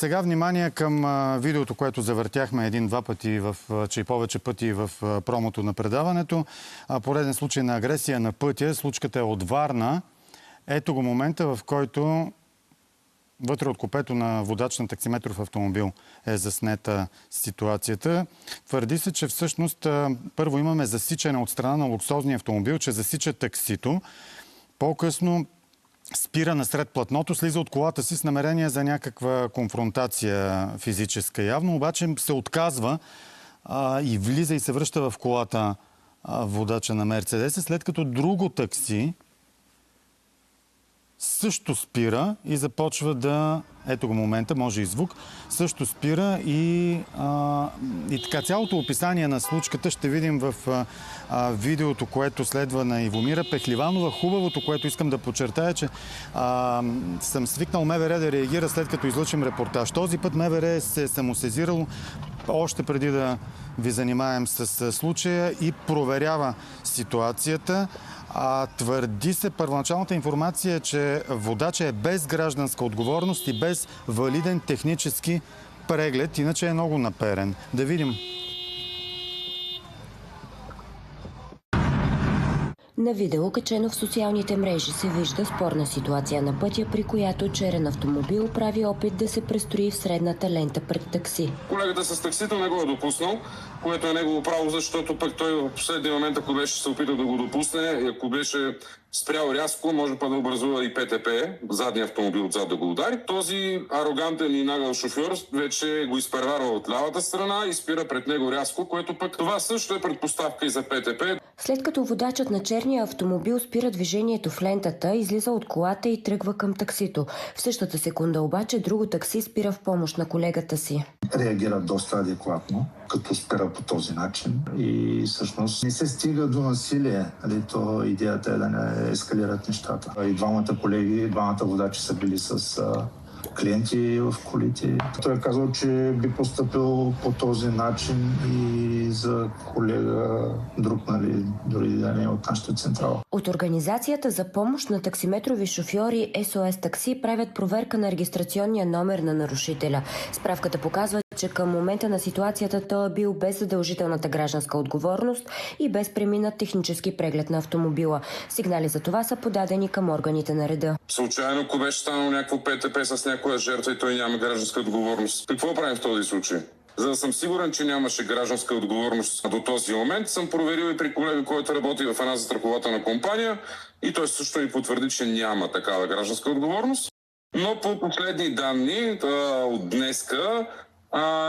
Сега внимание към видеото, което завъртяхме един-два пъти, че и повече пъти в промото на предаването. Пореден случай на агресия на пътя. Случката е от Варна. Ето го момента, в който вътре от купето на водач на таксиметров автомобил е заснета ситуацията. Твърди се, че всъщност първо имаме засичане от страна на луксозния автомобил, че засича таксито. По-късно спира насред платното, слиза от колата си с намерение за някаква конфронтация физическа явно, обаче се отказва и влиза и се връща в колата водача на Мерцедеса, след като друго такси също спира и започва да... Ето го момента, може и звук. Също спира и така цялото описание на случката ще видим в видеото, което следва на Ивомира Пехливанова. Хубавото, което искам да подчертая, че съм свикнал МВР да реагира след като излъчим репортаж. Този път МВР се е самосезирало още преди да ви занимаем с случая и проверява ситуацията. Твърди се, първоначалната информация, че водачът е без гражданска отговорност и без валиден технически преглед, иначе е много наперен. Да видим. На видео, качено в социалните мрежи, се вижда спорна ситуация на пътя, при която черен автомобил прави опит да се престрои в средната лента пред такси. Колегата с таксито не го е допуснал, което е негово право, защото пък той в последния момент, ако беше се опитал да го допусне, ако беше спрял рязко, може па да образува и ПТП, задния автомобил отзад да го удари. Този арогантен и нагъл шофьор вече го изпреварва от лявата страна и спира пред него рязко, което пък това също е предпоставка и за ПТП. След като водачът на черния автомобил спира движението в лентата, излиза от колата и тръгва към таксито. В същата секунда обаче друго такси спира в помощ на колегата си. Реагира доста адекватно, като спира по този начин и всъщност не се стига до насилие. То идеята е да не ескалират нещата. И двамата колеги, двамата водачи са били с клиенти в колите. Той е казал, че би постъпил по този начин и за колега друг, дори да не е от нашата централа. От Организацията за помощ на таксиметрови шофьори СОС Такси правят проверка на регистрационния номер на нарушителя. Справката показва, че към момента на ситуацията той е бил без задължителната гражданска отговорност и без преминат технически преглед на автомобила. Сигнали за това са подадени към органите на реда. Случайно, ако беше станало някакво ПТП с някоя жертва и той няма гражданска отговорност, какво правим в този случай? За да съм сигурен, че нямаше гражданска отговорност до този момент, съм проверил и при колега, който работи в една застрахователна компания и той също ми потвърди, че няма такава гражданска отговорност. Но по последни данни от днеска,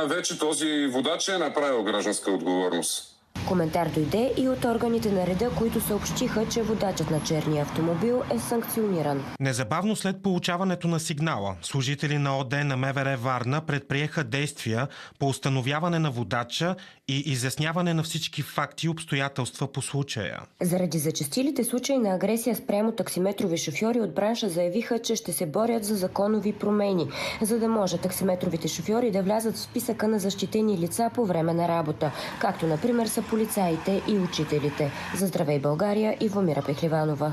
вече този водач е направил гражданска отговорност. Коментар дойде и от органите на реда, които съобщиха, че водачът на черния автомобил е санкциониран. Незабавно след получаването на сигнала, служители на ОД на МВР Варна предприеха действия по установяване на водача и изясняване на всички факти и обстоятелства по случая. Заради зачестилите случаи на агресия спрямо таксиметрови шофьори от бранша заявиха, че ще се борят за законови промени, за да може таксиметровите шофьори да влязат в списъка на защитени лица по време на работа, както например са полицаите и учителите. За Здравей България, Ивомира Пехливанова.